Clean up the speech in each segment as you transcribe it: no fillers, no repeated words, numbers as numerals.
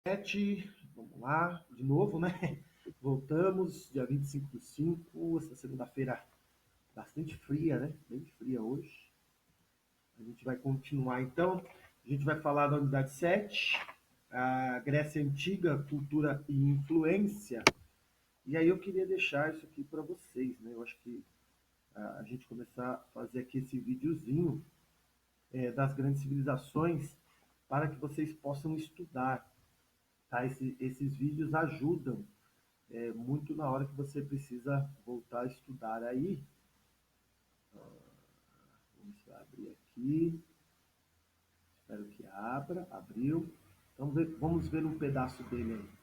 7, vamos lá, de novo, né? Voltamos, dia 25/5, essa segunda-feira bastante fria, né? Bem fria hoje. A gente vai continuar então. A gente vai falar da unidade 7, a Grécia Antiga, Cultura e Influência. E aí eu queria deixar isso aqui para vocês, né? Eu acho que a gente começar a fazer aqui esse videozinho das grandes civilizações para que vocês possam estudar, tá? Esses vídeos ajudam muito na hora que você precisa voltar a estudar aí. Vamos abrir aqui. Espero que abra. Abriu. Então vamos ver um pedaço dele aí.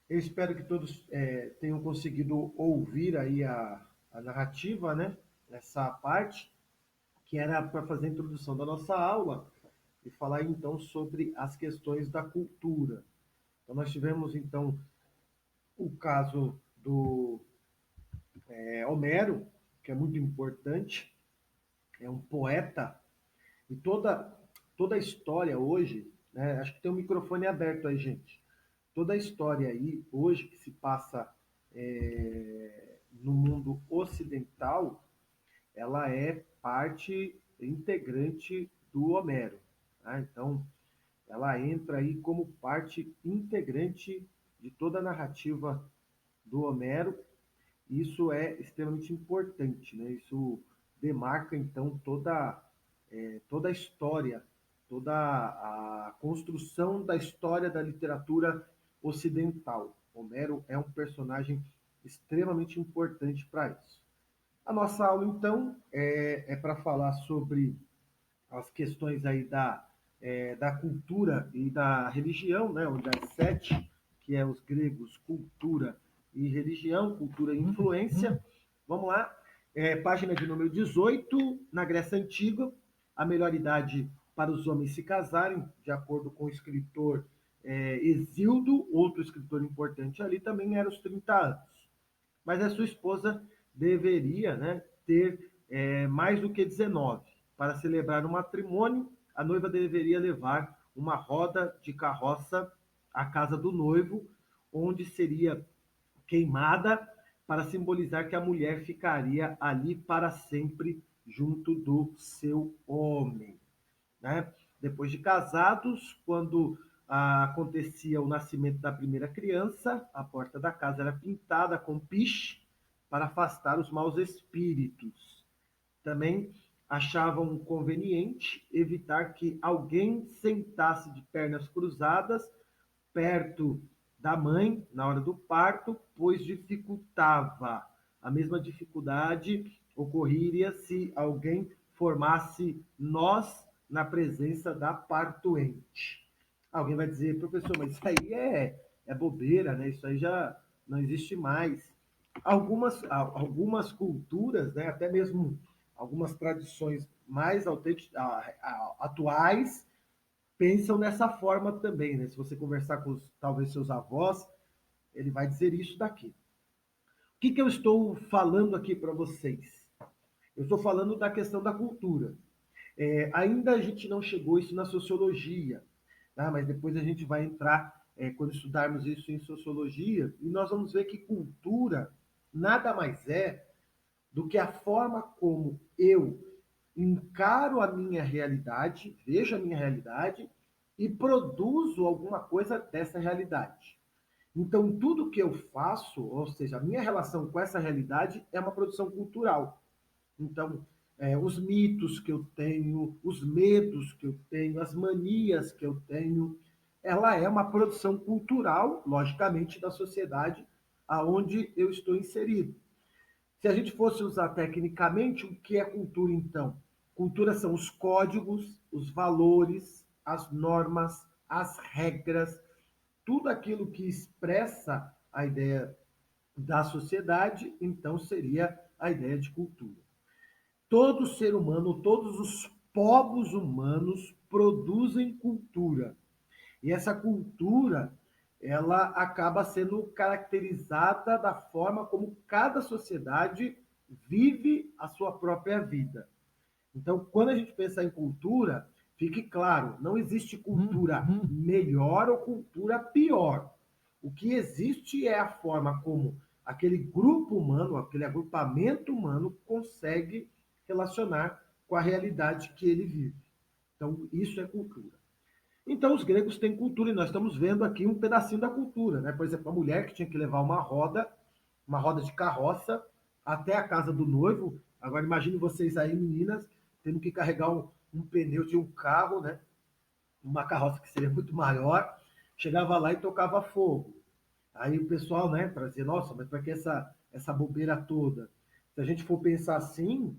Eu espero que todos tenham conseguido ouvir aí a narrativa, né? Essa parte, que era para fazer a introdução da nossa aula e falar então sobre as questões da cultura. Então, nós tivemos então o caso do Homero, que é muito importante, é um poeta, e toda a história hoje, né? Acho que tem um microfone aberto aí, gente. Toda a história aí, hoje, que se passa no mundo ocidental, ela é parte integrante do Homero. Tá? Então, ela entra aí como parte integrante de toda a narrativa do Homero. Isso é extremamente importante, né? Isso demarca, então, toda a história, toda a construção da história da literatura ocidental. Homero é um personagem extremamente importante para isso. A nossa aula, então, é para falar sobre as questões aí da cultura e da religião, né? Onde as sete, que é os gregos, cultura e religião, cultura e influência. Vamos lá. Página de número 18, na Grécia Antiga, a melhor idade para os homens se casarem, de acordo com o escritor Exildo, outro escritor importante ali, também era os 30 anos. Mas a sua esposa deveria, né, ter mais do que 19. Para celebrar o matrimônio, a noiva deveria levar uma roda de carroça à casa do noivo, onde seria queimada para simbolizar que a mulher ficaria ali para sempre junto do seu homem. Né? Depois de casados, quando acontecia o nascimento da primeira criança, a porta da casa era pintada com piche para afastar os maus espíritos. Também achavam conveniente evitar que alguém sentasse de pernas cruzadas perto da mãe na hora do parto, pois dificultava. A mesma dificuldade ocorreria se alguém formasse nós na presença da partoente. Alguém vai dizer, professor, mas isso aí é bobeira, né? Isso aí já não existe mais. Algumas culturas, né, até mesmo algumas tradições mais atuais, pensam nessa forma também, né? Se você conversar com talvez seus avós, ele vai dizer isso daqui. O que eu estou falando aqui para vocês? Eu estou falando da questão da cultura. Ainda a gente não chegou isso na sociologia, tá? Mas depois a gente vai entrar, quando estudarmos isso em sociologia, e nós vamos ver que cultura nada mais é do que a forma como eu encaro a minha realidade, vejo a minha realidade e produzo alguma coisa dessa realidade. Então, tudo que eu faço, ou seja, a minha relação com essa realidade é uma produção cultural. Então, os mitos que eu tenho, os medos que eu tenho, as manias que eu tenho, ela é uma produção cultural, logicamente, da sociedade aonde eu estou inserido. Se a gente fosse usar tecnicamente, o que é cultura, então? Cultura são os códigos, os valores, as normas, as regras, tudo aquilo que expressa a ideia da sociedade, então seria a ideia de cultura. Todo ser humano, todos os povos humanos produzem cultura. E essa cultura, ela acaba sendo caracterizada da forma como cada sociedade vive a sua própria vida. Então, quando a gente pensa em cultura, fique claro, não existe cultura melhor ou cultura pior. O que existe é a forma como aquele grupo humano, aquele agrupamento humano consegue relacionar com a realidade que ele vive. Então, isso é cultura. Então, os gregos têm cultura e nós estamos vendo aqui um pedacinho da cultura, né? Por exemplo, a mulher que tinha que levar uma roda de carroça até a casa do noivo. Agora, imagine vocês aí, meninas, tendo que carregar um pneu de um carro, né? Uma carroça que seria muito maior, chegava lá e tocava fogo. Aí o pessoal, né, para dizer, nossa, mas para que essa bobeira toda? Se a gente for pensar assim,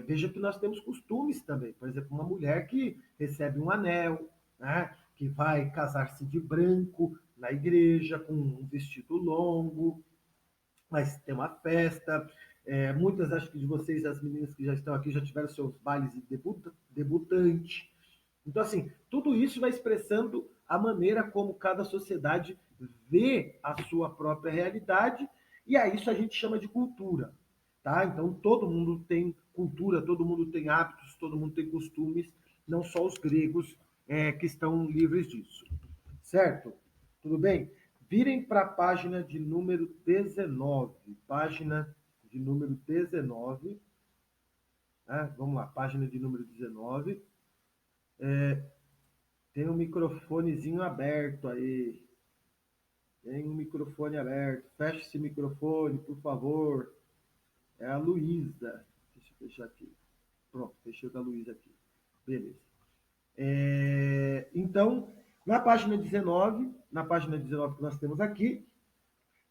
veja que nós temos costumes também. Por exemplo, uma mulher que recebe um anel, né, que vai casar-se de branco, na igreja, com um vestido longo, mas tem uma festa. Muitas, acho que de vocês, as meninas que já estão aqui, já tiveram seus bailes de debutante. Então, assim, tudo isso vai expressando a maneira como cada sociedade vê a sua própria realidade, e a isso a gente chama de cultura. Tá? Então, todo mundo tem cultura, todo mundo tem hábitos, todo mundo tem costumes, não só os gregos que estão livres disso. Certo? Tudo bem? Virem para a página de número 19. Página de número 19. Vamos lá, página de número 19. Tem um microfonezinho aberto aí. Tem um microfone aberto. Feche esse microfone, por favor. É a Luísa. Deixa eu fechar aqui. Pronto, fechei o da Luísa aqui. Beleza. Então, na página 19 que nós temos aqui,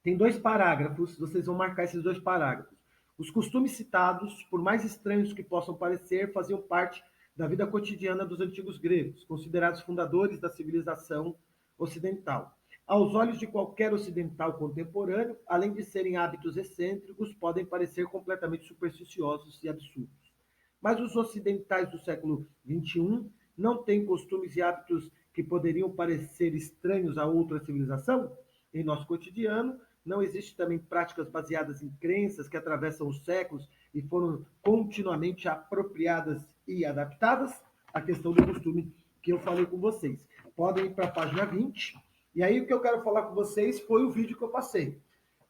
tem dois parágrafos, vocês vão marcar esses dois parágrafos. Os costumes citados, por mais estranhos que possam parecer, faziam parte da vida cotidiana dos antigos gregos, considerados fundadores da civilização ocidental. Aos olhos de qualquer ocidental contemporâneo, além de serem hábitos excêntricos, podem parecer completamente supersticiosos e absurdos. Mas os ocidentais do século XXI não têm costumes e hábitos que poderiam parecer estranhos a outra civilização? Em nosso cotidiano, não existem também práticas baseadas em crenças que atravessam os séculos e foram continuamente apropriadas e adaptadas? A questão do costume que eu falei com vocês. Podem ir para a página 20. E aí o que eu quero falar com vocês foi o vídeo que eu passei.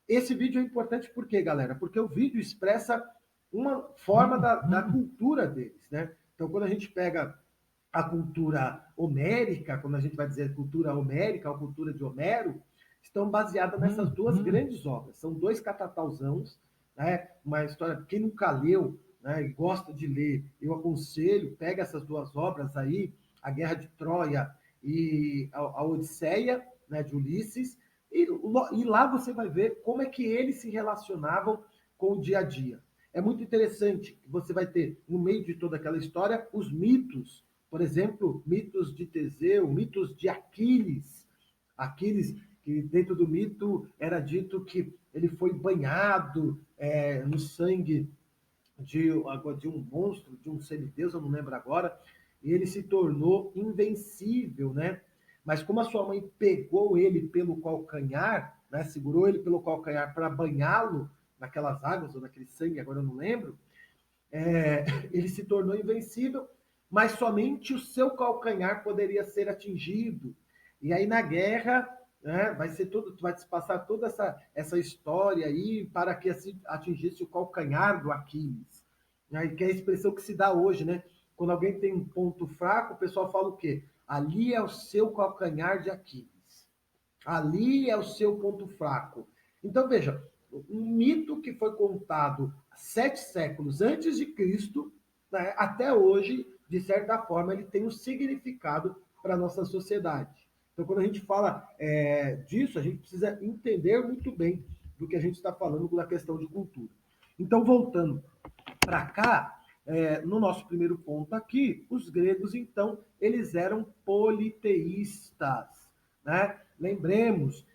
Esse vídeo é importante por quê, galera? Porque o vídeo expressa uma forma da cultura deles, né? Então, quando a gente pega a cultura homérica, quando a gente vai dizer cultura homérica, a cultura de Homero, estão baseadas nessas duas grandes obras. São dois catatauzãos, né? Uma história, quem nunca leu, né, e gosta de ler, eu aconselho, pega essas duas obras aí, A Guerra de Troia e a Odisseia, né, de Ulisses, e lá você vai ver como é que eles se relacionavam com o dia a dia. É muito interessante que você vai ter, no meio de toda aquela história, os mitos. Por exemplo, mitos de Teseu, mitos de Aquiles. Aquiles, que dentro do mito era dito que ele foi banhado no sangue de um monstro, de um semideus, eu não lembro agora, e ele se tornou invencível, né? Mas como a sua mãe pegou ele pelo calcanhar, né, segurou ele pelo calcanhar para banhá-lo naquelas águas ou naquele sangue, agora eu não lembro, ele se tornou invencível, mas somente o seu calcanhar poderia ser atingido. E aí na guerra, né, vai se passar toda essa história aí para que assim, atingisse o calcanhar do Aquiles. Né, que é a expressão que se dá hoje, né? Quando alguém tem um ponto fraco, o pessoal fala o quê? Ali é o seu calcanhar de Aquiles. Ali é o seu ponto fraco. Então, veja, um mito que foi contado 7 séculos antes de Cristo, né, até hoje, de certa forma, ele tem um significado para a nossa sociedade. Então, quando a gente fala disso, a gente precisa entender muito bem do que a gente está falando na questão de cultura. Então, voltando para cá, no nosso primeiro ponto aqui, os gregos, então, eles eram politeístas, né? Lembremos,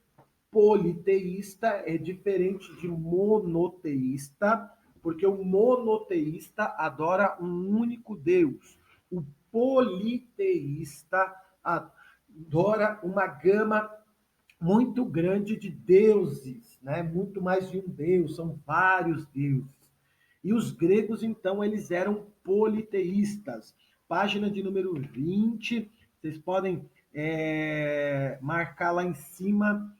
politeísta é diferente de monoteísta, porque o monoteísta adora um único Deus. O politeísta adora uma gama muito grande de deuses, né? Muito mais de um Deus, são vários deuses. E os gregos, então, eles eram politeístas. Página de número 20, vocês podem marcar lá em cima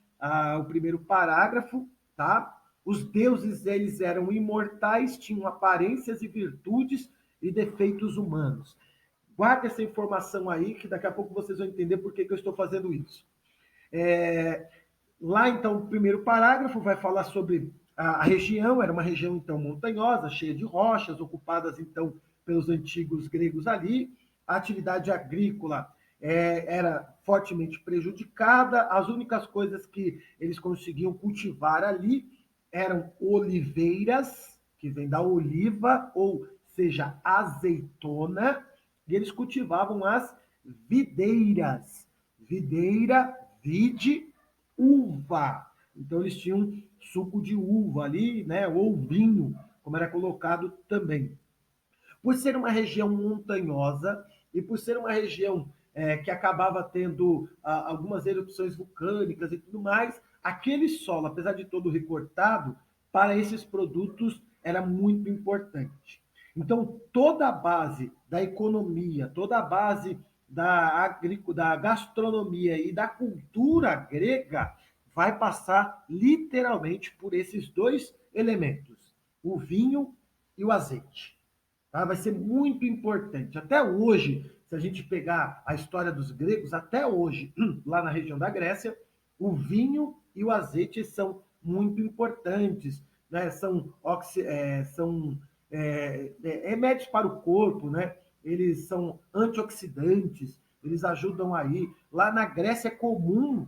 o primeiro parágrafo, tá? Os deuses, eles eram imortais, tinham aparências e virtudes e defeitos humanos. Guarde essa informação aí, que daqui a pouco vocês vão entender por que eu estou fazendo isso. Lá, então, o primeiro parágrafo vai falar sobre a região, era uma região, então, montanhosa, cheia de rochas, ocupadas, então, pelos antigos gregos ali. A atividade agrícola era fortemente prejudicada, as únicas coisas que eles conseguiam cultivar ali eram oliveiras, que vem da oliva, ou seja, azeitona, e eles cultivavam as videiras. Videira, vide, uva. Então eles tinham suco de uva ali, né? Ou vinho, como era colocado também. Por ser uma região montanhosa e por ser uma região que acabava tendo algumas erupções vulcânicas e tudo mais, aquele solo, apesar de todo recortado, para esses produtos era muito importante. Então, toda a base da economia, toda a base da gastronomia e da cultura grega vai passar literalmente por esses dois elementos, o vinho e o azeite. Tá? Vai ser muito importante. Até hoje, se a gente pegar a história dos gregos, até hoje, lá na região da Grécia, o vinho e o azeite são muito importantes, né? São remédios para o corpo, né? Eles são antioxidantes, eles ajudam aí. Lá na Grécia é comum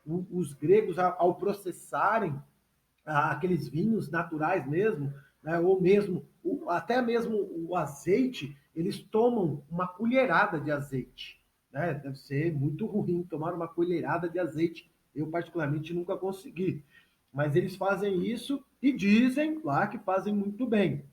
os gregos, ao processarem aqueles vinhos naturais mesmo, né, ou mesmo, até mesmo o azeite, eles tomam uma colherada de azeite. Né? Deve ser muito ruim tomar uma colherada de azeite. Eu, particularmente, nunca consegui. Mas eles fazem isso e dizem lá que fazem muito bem.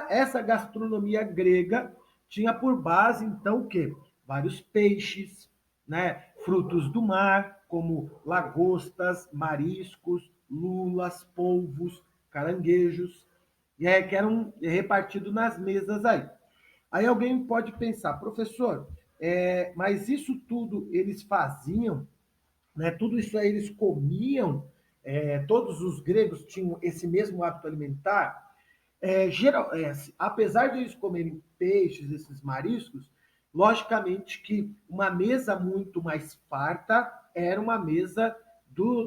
Essa gastronomia grega tinha por base, então, o quê? Vários peixes, né? Frutos do mar, como lagostas, mariscos, lulas, polvos, caranguejos, que eram repartidos nas mesas aí. Aí alguém pode pensar, professor, mas isso tudo eles faziam, né? Tudo isso aí eles comiam, todos os gregos tinham esse mesmo hábito alimentar, apesar de eles comerem peixes, esses mariscos, logicamente que uma mesa muito mais farta era uma mesa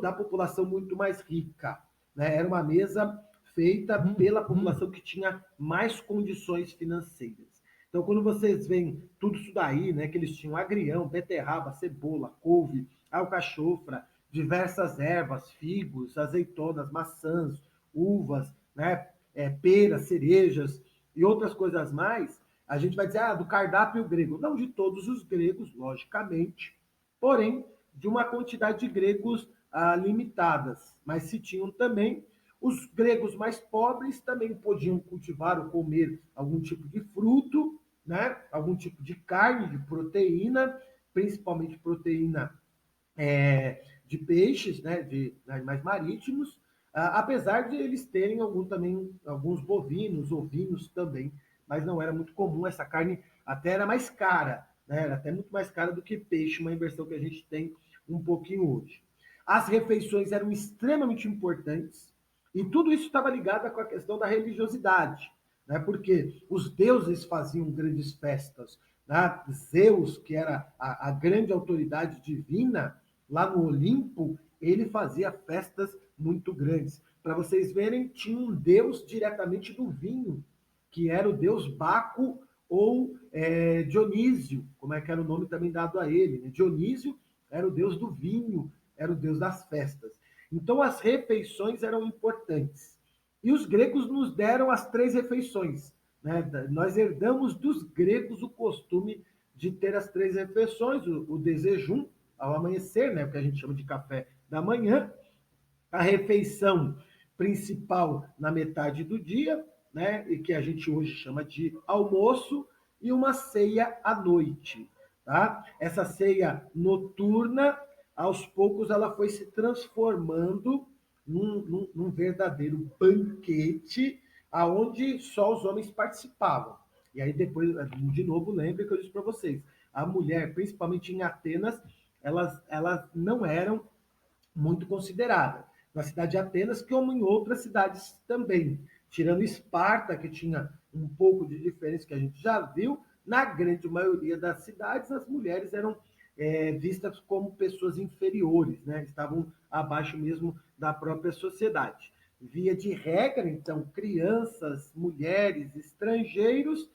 da população muito mais rica. Né? Era uma mesa feita pela população que tinha mais condições financeiras. Então, quando vocês veem tudo isso daí, né, que eles tinham agrião, beterraba, cebola, couve, alcachofra, diversas ervas, figos, azeitonas, maçãs, uvas, né, peras, cerejas e outras coisas mais, a gente vai dizer, do cardápio grego. Não de todos os gregos, logicamente, porém, de uma quantidade de gregos limitadas. Mas se tinham também. Os gregos mais pobres também podiam cultivar ou comer algum tipo de fruto, né? Algum tipo de carne, de proteína, principalmente proteína de peixes, né, de animais marítimos, apesar de eles terem também alguns bovinos, ovinos também, mas não era muito comum, essa carne até era mais cara, né, era até muito mais cara do que peixe, uma inversão que a gente tem um pouquinho hoje. As refeições eram extremamente importantes, e tudo isso estava ligado com a questão da religiosidade, né, porque os deuses faziam grandes festas, né, Zeus, que era a grande autoridade divina, lá no Olimpo, ele fazia festas muito grandes. Para vocês verem, tinha um deus diretamente do vinho, que era o deus Baco ou Dionísio, como é que era o nome também dado a ele. Né? Dionísio era o deus do vinho, era o deus das festas. Então as refeições eram importantes. E os gregos nos deram as 3 refeições. Né? Nós herdamos dos gregos o costume de ter as 3 refeições, o desejum, ao amanhecer, né, o que a gente chama de café da manhã, a refeição principal na metade do dia, né, e que a gente hoje chama de almoço, e uma ceia à noite. Tá? Essa ceia noturna, aos poucos, ela foi se transformando num verdadeiro banquete, aonde só os homens participavam. E aí depois, de novo, lembre que eu disse para vocês, a mulher, principalmente em Atenas, elas não eram muito consideradas. Na cidade de Atenas, como em outras cidades também. Tirando Esparta, que tinha um pouco de diferença que a gente já viu, na grande maioria das cidades, as mulheres eram vistas como pessoas inferiores, né? Estavam abaixo mesmo da própria sociedade. Via de regra, então, crianças, mulheres, estrangeiros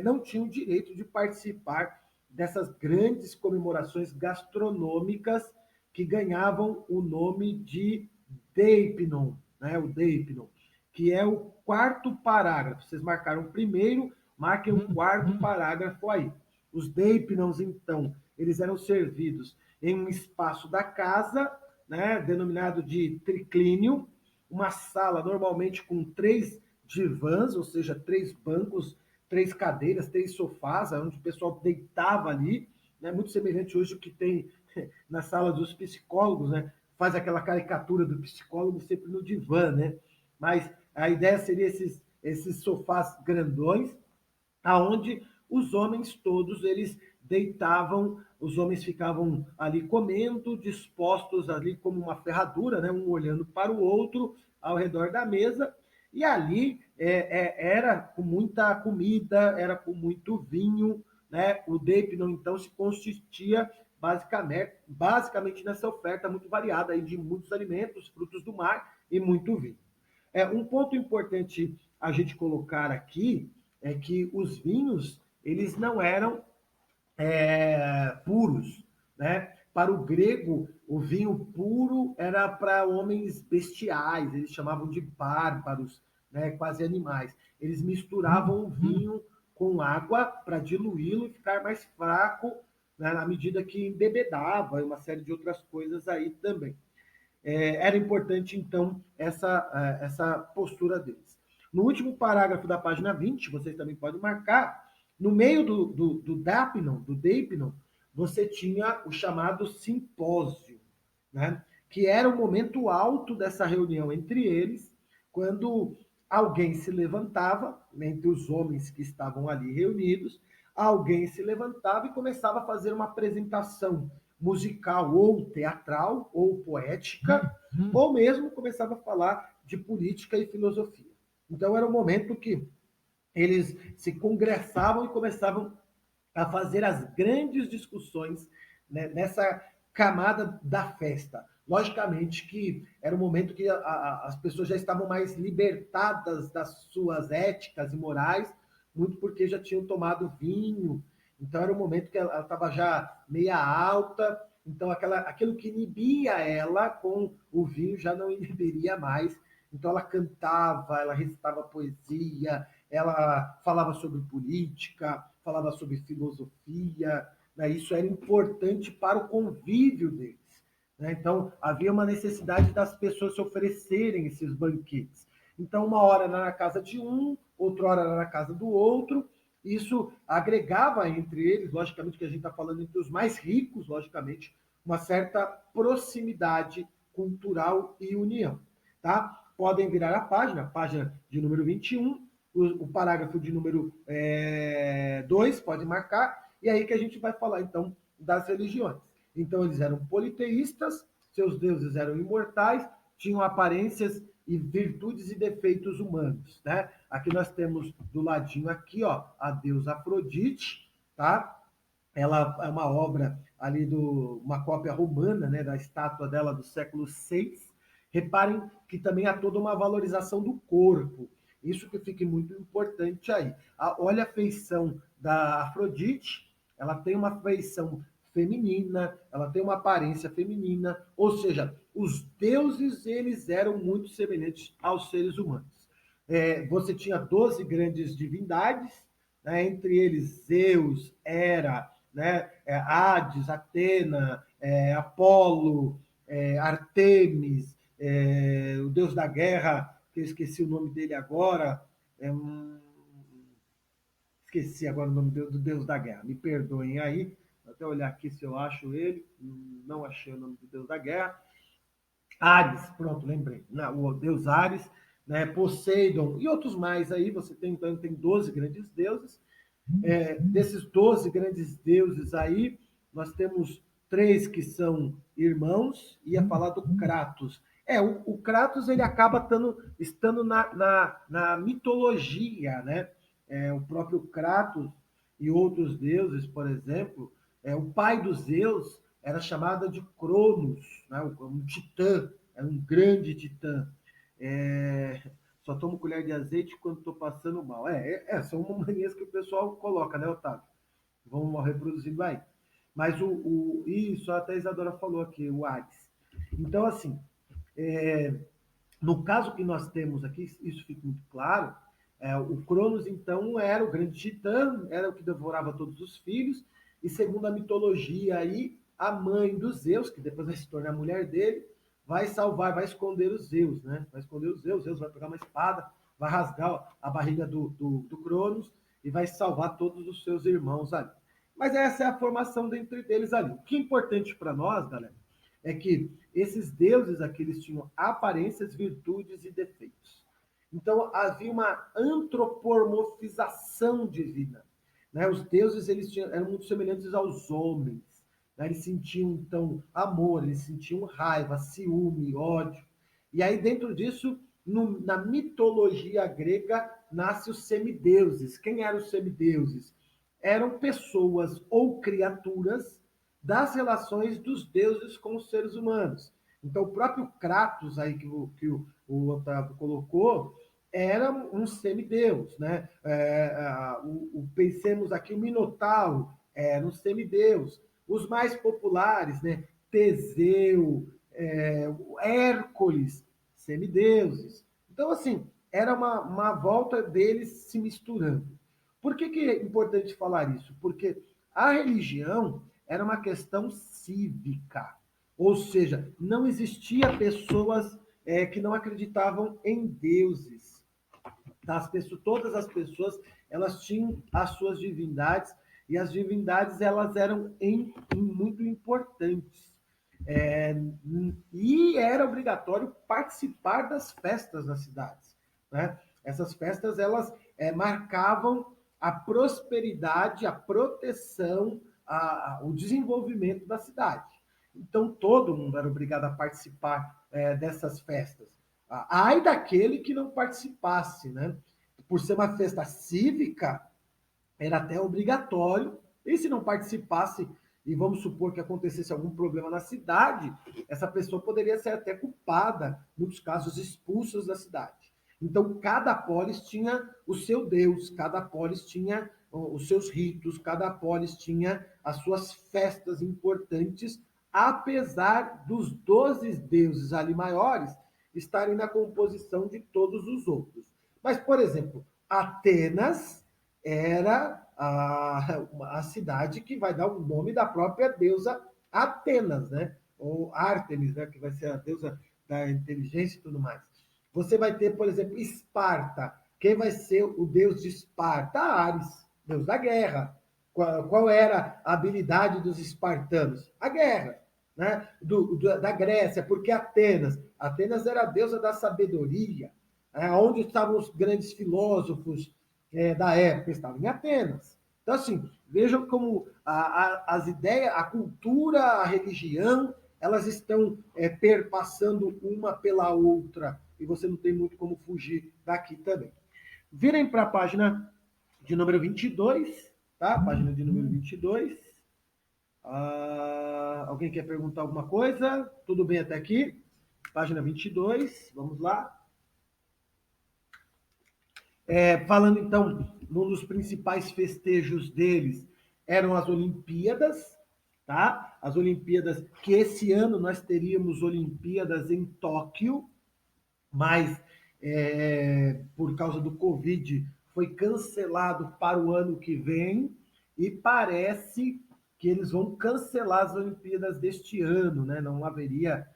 não tinham direito de participar dessas grandes comemorações gastronômicas que ganhavam o nome de Deipnon, né? O Deipnon, que é o 4º parágrafo. Vocês marcaram o primeiro, marquem o 4º parágrafo aí. Os Deipnons, então, eles eram servidos em um espaço da casa, né, denominado de triclínio, uma sala normalmente com 3 divãs, ou seja, 3 bancos, 3 cadeiras, 3 sofás, onde o pessoal deitava ali, né, muito semelhante hoje ao que tem na sala dos psicólogos, né, faz aquela caricatura do psicólogo sempre no divã, né, mas a ideia seria esses sofás grandões, aonde os homens todos eles deitavam, os homens ficavam ali comendo, dispostos ali como uma ferradura, né, um olhando para o outro ao redor da mesa, e ali era com muita comida, era com muito vinho, né? O Deipnon então se consistia basicamente nessa oferta muito variada aí de muitos alimentos, frutos do mar e muito vinho. Um ponto importante a gente colocar aqui é que os vinhos eles não eram puros, né? Para o grego, o vinho puro era para homens bestiais, eles chamavam de bárbaros, né? Quase animais. Eles misturavam o vinho com água para diluí-lo e ficar mais fraco, né? Na medida que embebedava e uma série de outras coisas aí também. Era importante, então, essa postura deles. No último parágrafo da página 20, vocês também podem marcar, no meio do Dapnon, você tinha o chamado simpósio, né? Que era o momento alto dessa reunião entre eles, quando alguém se levantava, entre os homens que estavam ali reunidos, alguém se levantava e começava a fazer uma apresentação musical ou teatral ou poética, ou mesmo começava a falar de política e filosofia. Então era um momento que eles se congressavam e começavam a fazer as grandes discussões, né, nessa camada da festa. Logicamente que era um momento que as pessoas já estavam mais libertadas das suas éticas e morais, muito porque já tinham tomado vinho, então era um momento que ela estava já meia alta, então aquilo que inibia ela com o vinho já não inibiria mais. Então ela cantava, ela recitava poesia, ela falava sobre política, falava sobre filosofia, né? Isso era importante para o convívio deles. Né? Então, havia uma necessidade das pessoas se oferecerem esses banquetes. Então, uma hora era na casa de um, outra hora era na casa do outro. Isso agregava entre eles, logicamente que a gente está falando entre os mais ricos, logicamente, uma certa proximidade cultural e união. Tá? Podem virar a página de número 21, o parágrafo de número 2, pode marcar, e aí que a gente vai falar, então, das religiões. Então, eles eram politeístas, seus deuses eram imortais, tinham aparências e virtudes e defeitos humanos, né? Aqui nós temos do ladinho aqui, ó, a deusa Afrodite, tá? Ela é uma obra ali uma cópia romana, né, da estátua dela do século VI. Reparem que também há toda uma valorização do corpo. Isso que fica muito importante aí. Olha a feição da Afrodite, ela tem uma feição feminina, ela tem uma aparência feminina, ou seja, os deuses eles eram muito semelhantes aos seres humanos. Você tinha 12 grandes divindades, né, entre eles Zeus, Hera, né, Hades, Atena, Apolo, Artemis, o deus da guerra, que eu esqueci o nome dele agora, esqueci agora o nome do deus da guerra, me perdoem aí, vou até olhar aqui se eu acho ele, não achei o nome do deus da guerra. Ares, pronto, lembrei, o deus Ares, né, Poseidon e outros mais aí, você tem, então, tem 12 grandes deuses. Desses 12 grandes deuses aí, nós temos 3 que são irmãos, ia falar do Kratos. O Kratos ele acaba estando na mitologia, né? O próprio Kratos e outros deuses, por exemplo, o pai dos Zeus era chamado de Cronos, né? Um titã, era um grande titã. Só tomo colher de azeite quando estou passando mal. São manias que o pessoal coloca, né, Otávio? Vamos reproduzindo aí. Mas isso até a Isadora falou aqui, o Hades. Então, assim, no caso que nós temos aqui, isso fica muito claro, o Cronos, então, era o grande titã, era o que devorava todos os filhos, e segundo a mitologia aí, a mãe dos Zeus, que depois vai se tornar a mulher dele, vai salvar, vai esconder os Zeus, né? Vai esconder os Zeus, Zeus vai pegar uma espada, vai rasgar a barriga do Cronos e vai salvar todos os seus irmãos ali. Mas essa é a formação dentro deles ali. O que é importante para nós, galera, é que esses deuses aqui, eles tinham aparências, virtudes e defeitos. Então havia uma antropomorfização divina. Né? Os deuses eram muito semelhantes aos homens. Né? Eles sentiam, então, amor, eles sentiam raiva, ciúme, ódio. E aí, dentro disso, na mitologia grega, nasce os semideuses. Quem eram os semideuses? Eram pessoas ou criaturas das relações dos deuses com os seres humanos. Então, o próprio Kratos, aí que o Otávio colocou, era um semideus, né? Pensemos aqui, o Minotauro era um semideus. Os mais populares, né? Teseu, Hércules, semideuses. Então, assim, era uma volta deles se misturando. Por que é importante falar isso? Porque a religião era uma questão cívica, ou seja, não existia pessoas que não acreditavam em deuses. Todas as pessoas elas tinham as suas divindades e as divindades elas eram muito importantes. É, e era obrigatório participar das festas nas cidades. Né? Essas festas elas marcavam a prosperidade, a proteção, o desenvolvimento da cidade. Então todo mundo era obrigado a participar dessas festas. Ai daquele que não participasse, né? Por ser uma festa cívica, era até obrigatório, e se não participasse, e vamos supor que acontecesse algum problema na cidade, essa pessoa poderia ser até culpada, muitos casos expulsos da cidade. Então, cada polis tinha o seu deus, cada polis tinha os seus ritos, cada polis tinha as suas festas importantes, apesar dos 12 deuses ali maiores estarem na composição de todos os outros. Mas, por exemplo, Atenas era a cidade que vai dar o nome da própria deusa Atenas, né? Ou Ártemis, né? Que vai ser a deusa da inteligência e tudo mais. Você vai ter, por exemplo, Esparta. Quem vai ser o deus de Esparta? Ares, deus da guerra. Qual era a habilidade dos espartanos? A guerra. Né? Da Grécia, porque Atenas era a deusa da sabedoria, onde estavam os grandes filósofos da época, estavam em Atenas. Então, assim, vejam como as ideias, a cultura, a religião, elas estão perpassando uma pela outra, e você não tem muito como fugir daqui também. Virem para a página de número 22, tá? Página de número 22. Alguém quer perguntar alguma coisa? Tudo bem até aqui? Página 22, vamos lá. Falando então, um dos principais festejos deles eram as Olimpíadas, tá? As Olimpíadas, que esse ano nós teríamos Olimpíadas em Tóquio, mas por causa do Covid foi cancelado para o ano que vem e parece que eles vão cancelar as Olimpíadas deste ano, né? Não haveria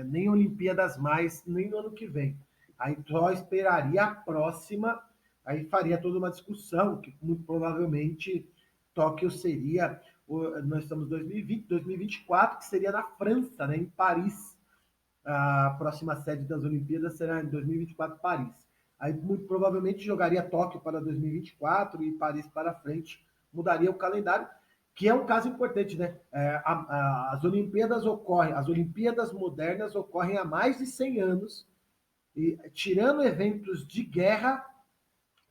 nem Olimpíadas mais, nem no ano que vem. Aí só esperaria a próxima, aí faria toda uma discussão, que muito provavelmente Tóquio seria, nós estamos em 2020, 2024, que seria na França, né, em Paris. A próxima sede das Olimpíadas será em 2024, Paris. Aí muito provavelmente jogaria Tóquio para 2024 e Paris para frente, mudaria o calendário, que é um caso importante, né? As Olimpíadas modernas ocorrem há mais de 100 anos, e tirando eventos de guerra,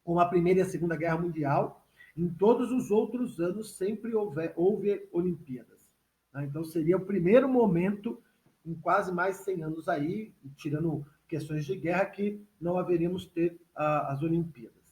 como a Primeira e a Segunda Guerra Mundial, em todos os outros anos sempre houve Olimpíadas. Né? Então seria o primeiro momento em quase mais 100 anos aí, tirando questões de guerra, que não haveríamos ter as Olimpíadas.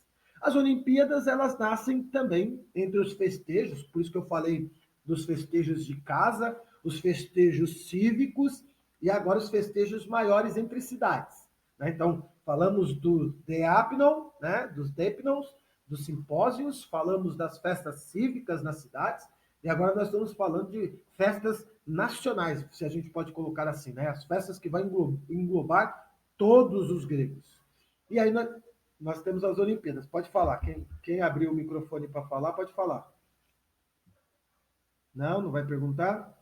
As Olimpíadas, elas nascem também entre os festejos, por isso que eu falei dos festejos de casa, os festejos cívicos e agora os festejos maiores entre cidades. Né? Então, falamos do Deapnon, né? Dos Deipnons, dos simpósios, falamos das festas cívicas nas cidades, E agora nós estamos falando de festas nacionais, se a gente pode colocar assim, né? As festas que vão englobar todos os gregos. E aí nós temos as Olimpíadas. Pode falar. Quem abriu o microfone para falar, pode falar. Não vai perguntar?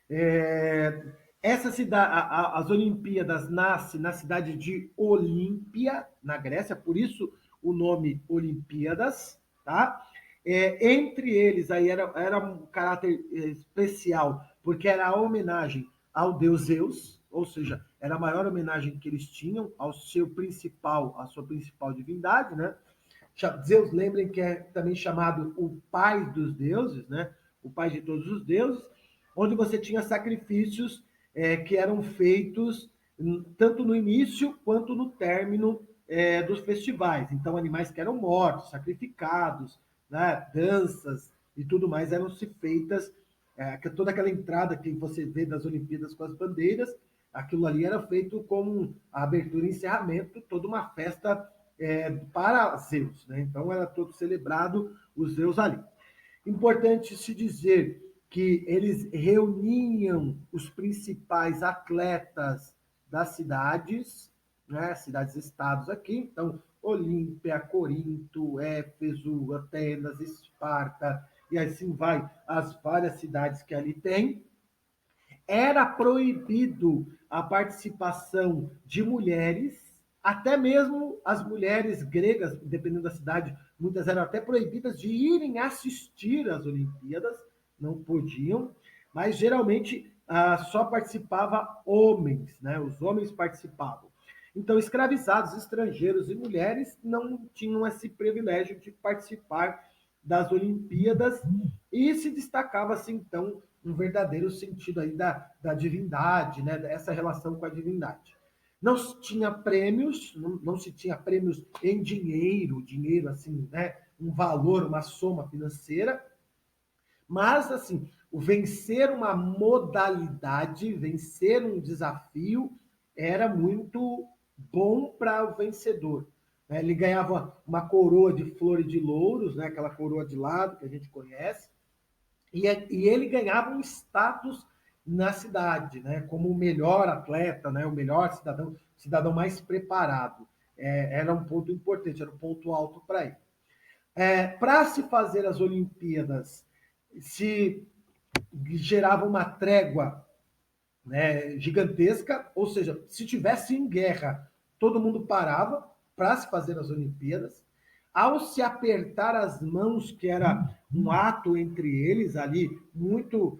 É, essa cidade, as Olimpíadas nasce na cidade de Olímpia, na Grécia, por isso o nome Olimpíadas, tá? Entre eles aí era um caráter especial, porque era a homenagem ao deus Zeus, ou seja, era a maior homenagem que eles tinham ao seu principal, à sua principal divindade, né? Zeus, lembrem que é também chamado o pai dos deuses, né? O pai de todos os deuses, onde você tinha sacrifícios que eram feitos tanto no início quanto no término dos festivais. Então, animais que eram mortos, sacrificados, né? Danças e tudo mais eram se feitas. Toda aquela entrada que você vê das Olimpíadas com as bandeiras, aquilo ali era feito como a abertura e encerramento, toda uma festa para Zeus, né? Então era todo celebrado os Zeus ali. Importante se dizer que eles reuniam os principais atletas das cidades, né? Cidades-estados aqui, então Olímpia, Corinto, Éfeso, Atenas, Esparta, e assim vai as várias cidades que ali tem. Era proibido a participação de mulheres, até mesmo as mulheres gregas, dependendo da cidade, muitas eram até proibidas de irem assistir às Olimpíadas, não podiam, mas geralmente só participava homens, né? Os homens participavam. Então, escravizados, estrangeiros e mulheres não tinham esse privilégio de participar das Olimpíadas e se destacava assim, então, um verdadeiro sentido aí da divindade, né? Essa relação com a divindade. Não se tinha prêmios, não se tinha prêmios em dinheiro assim, né? Um valor, uma soma financeira, mas assim, o vencer uma modalidade, vencer um desafio, era muito bom para o vencedor. Ele ganhava uma coroa de flores de louros, né? Aquela coroa de lado que a gente conhece, e ele ganhava um status na cidade, né, como o melhor atleta, né, o melhor cidadão mais preparado. Era um ponto importante, era um ponto alto para ele. Para se fazer as Olimpíadas, se gerava uma trégua, né, gigantesca, ou seja, se tivesse em guerra, todo mundo parava para se fazer as Olimpíadas. Ao se apertar as mãos, que era um ato entre eles ali, muito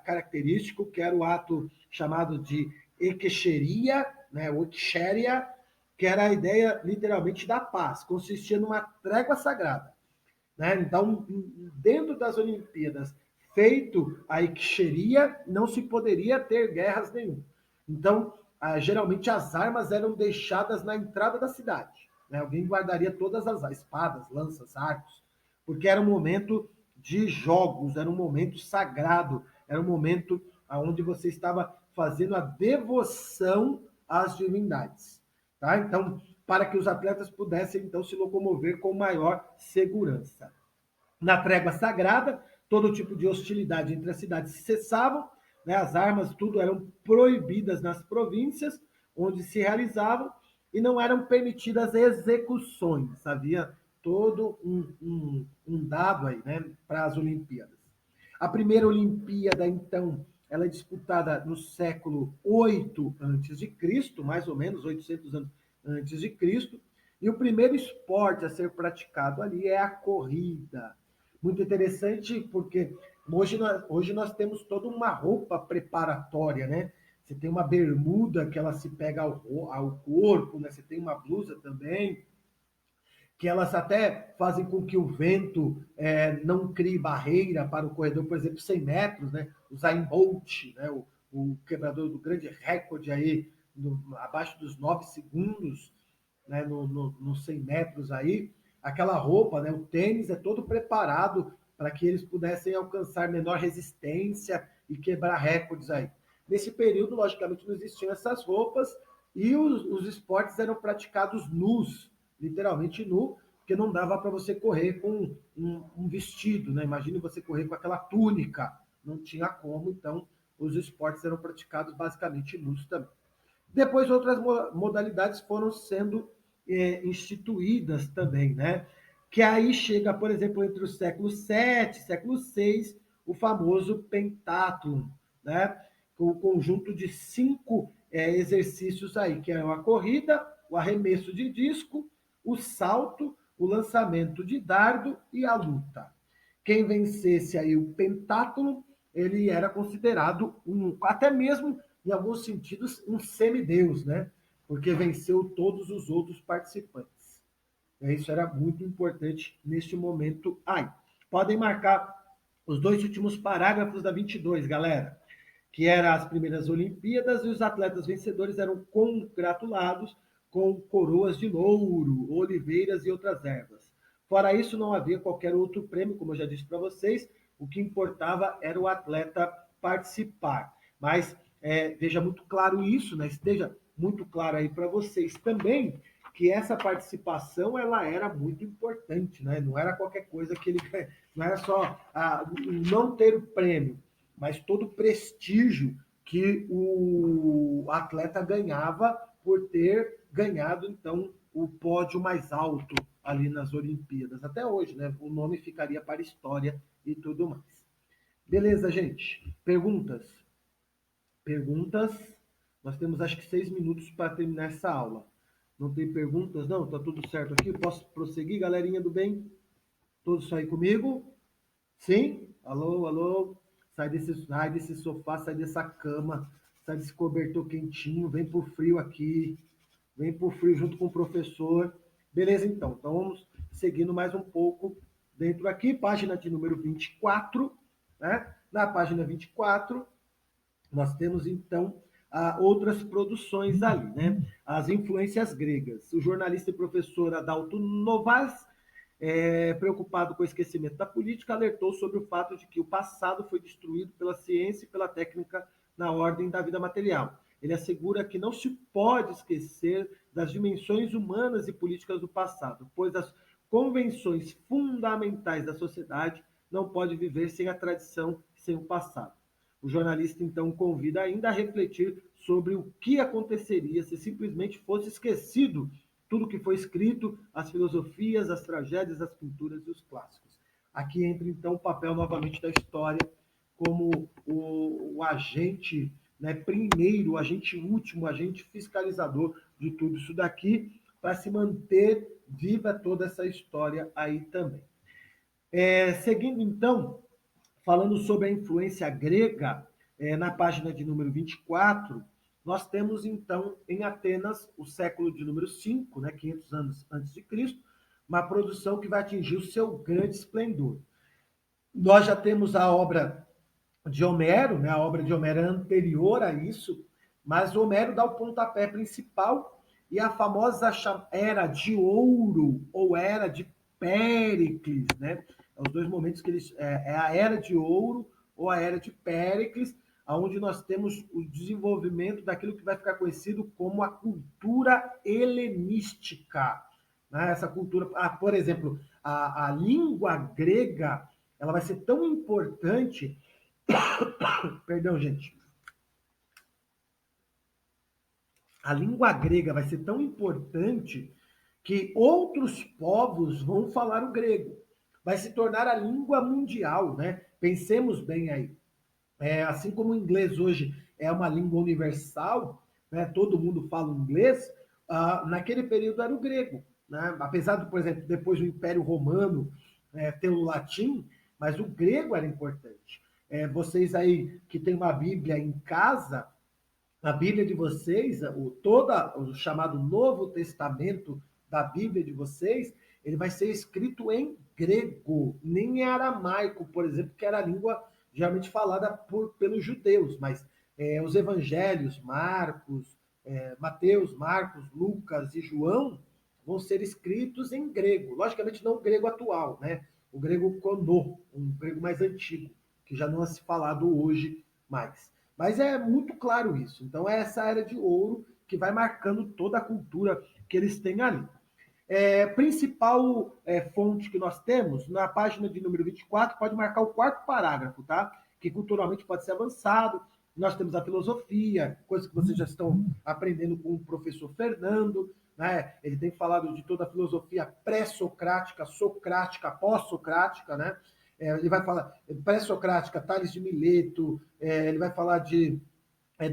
característico, que era o ato chamado de Ekexeria, né, o Ekxeria, que era a ideia literalmente da paz, consistia numa trégua sagrada. Né? Então, dentro das Olimpíadas, feito a Ixeria, não se poderia ter guerras nenhuma. Então, geralmente as armas eram deixadas na entrada da cidade. Né? Alguém guardaria todas as espadas, lanças, arcos, porque era um momento de jogos, era um momento sagrado, era um momento onde você estava fazendo a devoção às divindades. Tá? Então, para que os atletas pudessem então se locomover com maior segurança. Na trégua sagrada, todo tipo de hostilidade entre as cidades cessavam, né? As armas tudo eram proibidas nas províncias onde se realizavam e não eram permitidas execuções. Havia todo um dado aí, né, para as Olimpíadas. A primeira Olimpíada, então, ela é disputada no século 8 antes de Cristo, mais ou menos 800 anos antes de Cristo, e o primeiro esporte a ser praticado ali é a corrida. Muito interessante porque hoje nós temos toda uma roupa preparatória, né? Você tem uma bermuda que ela se pega ao corpo, né? Você tem uma blusa também, que elas até fazem com que o vento não crie barreira para o corredor, por exemplo, 100 metros, né? O Usain Bolt, né? O quebrador do grande recorde aí, abaixo dos 9 segundos, né? Nos 100 metros aí, aquela roupa, né? O tênis é todo preparado para que eles pudessem alcançar menor resistência e quebrar recordes aí. Nesse período, logicamente, não existiam essas roupas e os esportes eram praticados nus, literalmente nu, porque não dava para você correr com um vestido, né? Imagine você correr com aquela túnica, não tinha como, então os esportes eram praticados basicamente nus também. Depois outras modalidades foram sendo instituídas também, né? Que aí chega, por exemplo, entre o século VII, século VI, o famoso pentátlon, né? O conjunto de 5 exercícios aí, que é a corrida, o arremesso de disco, o salto, o lançamento de dardo e a luta. Quem vencesse aí o pentátlon, ele era considerado até mesmo em alguns sentidos um semideus, né? Porque venceu todos os outros participantes. Isso era muito importante neste momento aí. Podem marcar os 2 últimos parágrafos da 22, galera, que eram as primeiras Olimpíadas e os atletas vencedores eram congratulados com coroas de louro, oliveiras e outras ervas. Fora isso, não havia qualquer outro prêmio, como eu já disse para vocês, o que importava era o atleta participar. Mas veja muito claro isso, né? Esteja muito claro aí para vocês também que essa participação ela era muito importante, né? Não era qualquer coisa que ele não era só não ter o prêmio, mas todo o prestígio que o atleta ganhava por ter ganhado então o pódio mais alto ali nas Olimpíadas. Até hoje, né? O nome ficaria para a história e tudo mais. Beleza, gente? Perguntas? Perguntas? Nós temos acho que 6 minutos para terminar essa aula. Não tem perguntas? Não? Tá tudo certo aqui? Posso prosseguir, galerinha do bem? Todos aí comigo? Sim? Alô, alô? Sai desse sofá, sai dessa cama, sai desse cobertor quentinho, vem pro frio aqui, vem pro frio junto com o professor. Beleza, então. Então vamos seguindo mais um pouco dentro aqui, página de número 24, né? Na página 24, nós temos então outras produções ali, né? As influências gregas. O jornalista e professor Adalto Novas, preocupado com o esquecimento da política, alertou sobre o fato de que o passado foi destruído pela ciência e pela técnica na ordem da vida material. Ele assegura que não se pode esquecer das dimensões humanas e políticas do passado, pois as convenções fundamentais da sociedade não podem viver sem a tradição e sem o passado. O jornalista então convida ainda a refletir sobre o que aconteceria se simplesmente fosse esquecido tudo que foi escrito, as filosofias, as tragédias, as pinturas e os clássicos. Aqui entra então o papel novamente da história como o agente, né, primeiro, o agente último, o agente fiscalizador de tudo isso daqui, para se manter viva toda essa história aí também. Seguindo então, falando sobre a influência grega, na página de número 24, nós temos então em Atenas o século de número 5, né, 500 anos antes de Cristo, uma produção que vai atingir o seu grande esplendor. Nós já temos a obra de Homero, né, a obra de Homero é anterior a isso, mas Homero dá o pontapé principal e a famosa era de ouro ou era de Péricles, né? Os dois momentos que eles é a era de ouro ou a era de Péricles, onde nós temos o desenvolvimento daquilo que vai ficar conhecido como a cultura helenística, né? Essa cultura, por exemplo, a língua grega, ela vai ser tão importante, perdão, gente, a língua grega vai ser tão importante que outros povos vão falar o grego. Vai se tornar a língua mundial, né? Pensemos bem aí. Assim como o inglês hoje é uma língua universal, né? Todo mundo fala inglês, naquele período era o grego. Né? Apesar de, por exemplo, depois do Império Romano ter o latim, mas o grego era importante. Vocês aí que têm uma Bíblia em casa, a Bíblia de vocês, o chamado Novo Testamento da Bíblia de vocês, ele vai ser escrito em grego, nem em aramaico, por exemplo, que era a língua geralmente falada pelos judeus, mas os evangelhos, Marcos, Mateus, Marcos, Lucas e João, vão ser escritos em grego. Logicamente não o grego atual, né? O grego koiné, um grego mais antigo, que já não é se falado hoje mais. Mas é muito claro isso. Então é essa era de ouro que vai marcando toda a cultura que eles têm ali. Principal fonte que nós temos, na página de número 24, pode marcar o quarto parágrafo, tá? Que culturalmente pode ser avançado. Nós temos a filosofia, coisa que vocês já estão aprendendo com o professor Fernando, né? Ele tem falado de toda a filosofia pré-socrática, socrática, pós-socrática, né? Ele vai falar pré-socrática, Tales de Mileto, ele vai falar de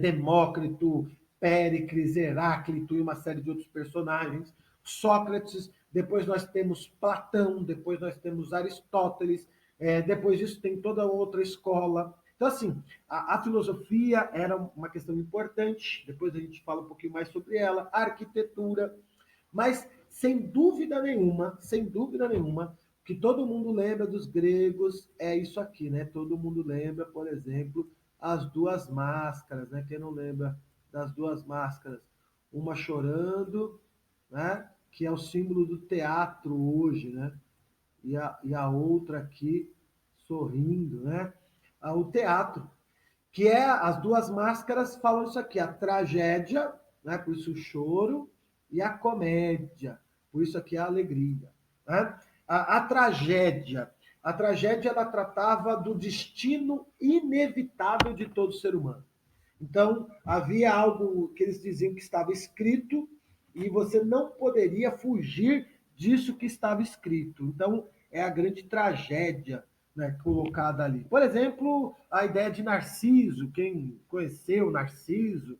Demócrito, Péricles, Heráclito e uma série de outros personagens. Sócrates, depois nós temos Platão, depois nós temos Aristóteles, depois disso tem toda outra escola. Então, assim, a filosofia era uma questão importante, depois a gente fala um pouquinho mais sobre ela, a arquitetura, mas sem dúvida nenhuma, que todo mundo lembra dos gregos é isso aqui, né? Todo mundo lembra, por exemplo, as duas máscaras, né? Quem não lembra das duas máscaras? Uma chorando, né? Que é o símbolo do teatro hoje, né? E a outra aqui sorrindo, né? O teatro, que é as duas máscaras falam isso aqui, a tragédia, né? Por isso o choro, e a comédia, por isso aqui a alegria, né? A tragédia ela tratava do destino inevitável de todo ser humano. Então, havia algo que eles diziam que estava escrito e você não poderia fugir disso que estava escrito. Então, é a grande tragédia, né, colocada ali. Por exemplo, a ideia de Narciso, quem conheceu Narciso,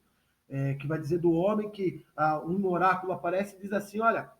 que vai dizer do homem que um oráculo aparece e diz assim: olha,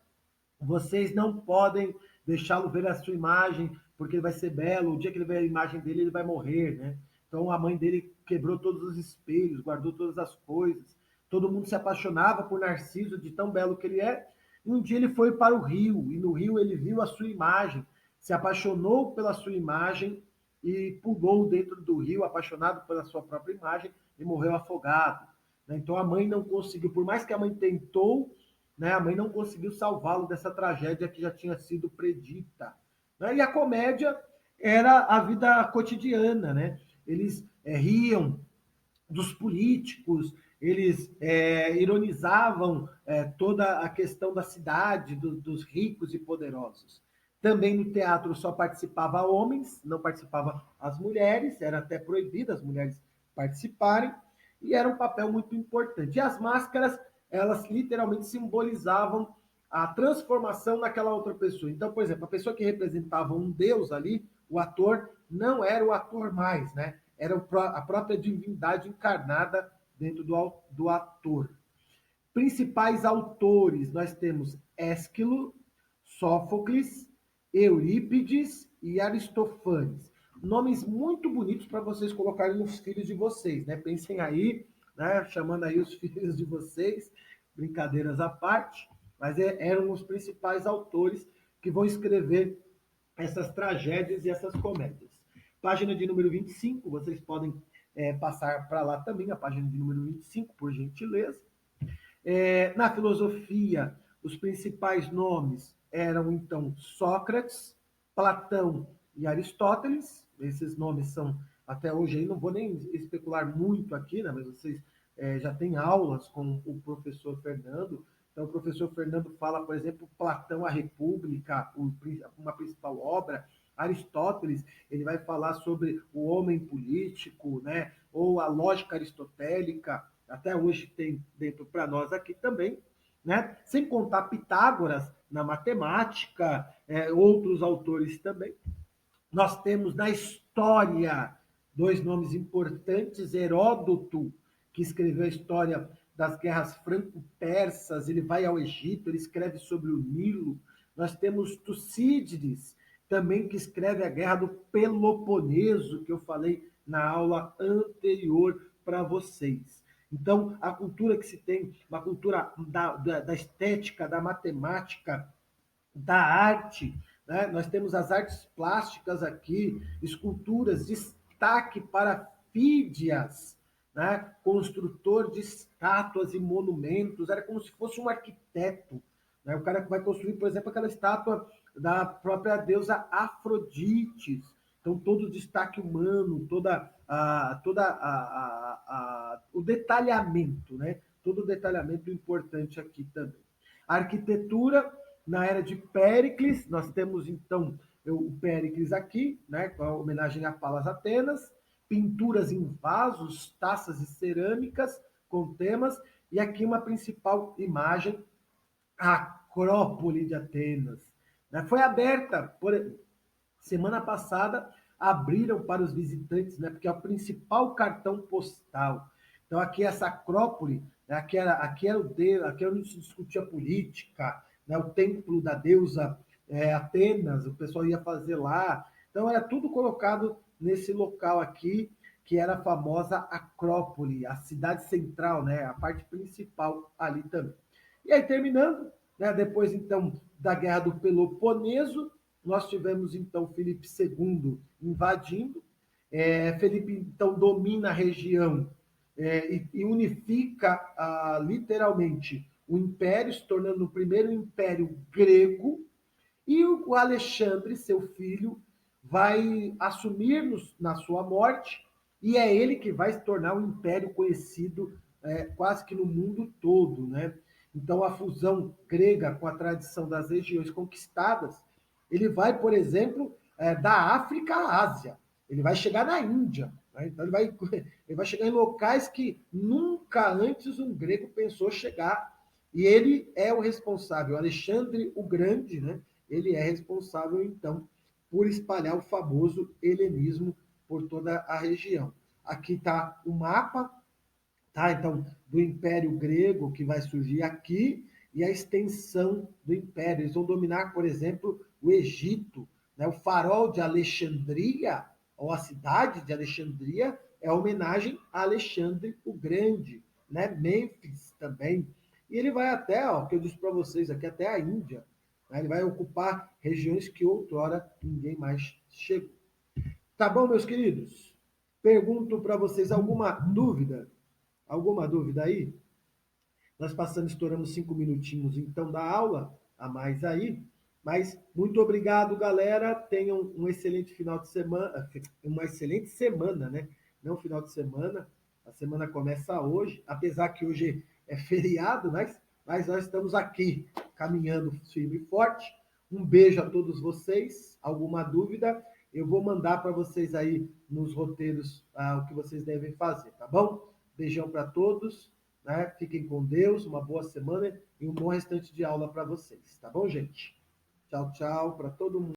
vocês não podem deixá-lo ver a sua imagem, porque ele vai ser belo. O dia que ele ver a imagem dele, ele vai morrer, né? Então a mãe dele quebrou todos os espelhos, guardou todas as coisas. Todo mundo se apaixonava por Narciso, de tão belo que ele é. E um dia ele foi para o rio, e no rio ele viu a sua imagem, se apaixonou pela sua imagem e pulou dentro do rio, apaixonado pela sua própria imagem, e morreu afogado. Então a mãe não conseguiu, por mais que a mãe tentou, né, a mãe não conseguiu salvá-lo dessa tragédia que já tinha sido predita. Né? E a comédia era a vida cotidiana, né? Eles riam dos políticos, eles ironizavam toda a questão da cidade, dos ricos e poderosos. Também no teatro só participava homens, não participavam as mulheres, era até proibido as mulheres participarem, e era um papel muito importante. E as máscaras, elas literalmente simbolizavam a transformação daquela outra pessoa. Então, por exemplo, a pessoa que representava um deus ali, o ator, não era o ator mais, né? Era a própria divindade encarnada dentro do ator. Principais autores, nós temos Ésquilo, Sófocles, Eurípides e Aristofanes. Nomes muito bonitos para vocês colocarem nos filhos de vocês, né? Pensem aí, né? Chamando aí os filhos de vocês, brincadeiras à parte, mas eram os principais autores que vão escrever essas tragédias e essas comédias. Página de número 25, vocês podem passar para lá também, a página de número 25, por gentileza. Na filosofia, os principais nomes eram, então, Sócrates, Platão e Aristóteles. Esses nomes são, até hoje, aí não vou nem especular muito aqui, né, mas vocês já têm aulas com o professor Fernando. Então, o professor Fernando fala, por exemplo, Platão, a República, uma principal obra. Aristóteles, ele vai falar sobre o homem político, né, ou a lógica aristotélica, até hoje tem dentro para nós aqui também, né? Sem contar Pitágoras na matemática, outros autores também. Nós temos na história dois nomes importantes, Heródoto, que escreveu a história das guerras franco-persas, ele vai ao Egito, ele escreve sobre o Nilo. Nós temos Tucídides, também que escreve a guerra do Peloponeso, que eu falei na aula anterior para vocês. Então, a cultura que se tem, uma cultura da estética, da matemática, da arte, né? Nós temos as artes plásticas aqui, esculturas, destaque para Fídias, né? Construtor de estátuas e monumentos, era como se fosse um arquiteto. Né? O cara que vai construir, por exemplo, aquela estátua da própria deusa Afrodite. Então, todo o destaque humano, o detalhamento, né? Todo o detalhamento importante aqui também. A arquitetura Na era de Péricles, nós temos então o Péricles aqui, né, com a homenagem a Palas Atenas, pinturas em vasos, taças e cerâmicas com temas, e aqui uma principal imagem, a Acrópole de Atenas. Né. Foi aberta por semana passada, abriram para os visitantes, né, porque é o principal cartão postal. Então, aqui essa Acrópole, né, aqui era onde se discutia política, né, o templo da deusa Atenas, o pessoal ia fazer lá. Então, era tudo colocado nesse local aqui, que era a famosa Acrópole, a cidade central, né, a parte principal ali também. E aí, terminando, né, depois então da Guerra do Peloponeso, nós tivemos então Felipe II invadindo. Felipe então domina a região e unifica literalmente o império, se tornando o primeiro império grego. E o Alexandre, seu filho, vai assumir na sua morte, e é ele que vai se tornar um império conhecido quase que no mundo todo, né? Então, a fusão grega com a tradição das regiões conquistadas, ele vai, por exemplo, da África à Ásia, ele vai chegar na Índia, né? Então, ele vai chegar em locais que nunca antes um grego pensou chegar, e ele é o responsável, Alexandre o Grande, né? Ele é responsável, então, por espalhar o famoso helenismo por toda a região. Aqui está o mapa, tá? Então, do Império Grego, que vai surgir aqui, e a extensão do Império. Eles vão dominar, por exemplo, o Egito. Né? O farol de Alexandria, ou a cidade de Alexandria, é homenagem a Alexandre o Grande. Né? Mênfis também. E ele vai até, ó, que eu disse para vocês aqui, até a Índia. Né? Ele vai ocupar regiões que outrora ninguém mais chegou. Tá bom, meus queridos? Pergunto para vocês alguma dúvida? Alguma dúvida aí? Nós passamos, estouramos 5 minutinhos então da aula, a mais aí. Mas muito obrigado, galera. Tenham um excelente final de semana, uma excelente semana, né? Não final de semana. A semana começa hoje, apesar que hoje é feriado, mas nós estamos aqui caminhando firme e forte. Um beijo a todos vocês. Alguma dúvida, eu vou mandar para vocês aí nos roteiros o que vocês devem fazer, tá bom? Beijão para todos, né? Fiquem com Deus, uma boa semana e um bom restante de aula para vocês, tá bom, gente? Tchau, tchau para todo mundo.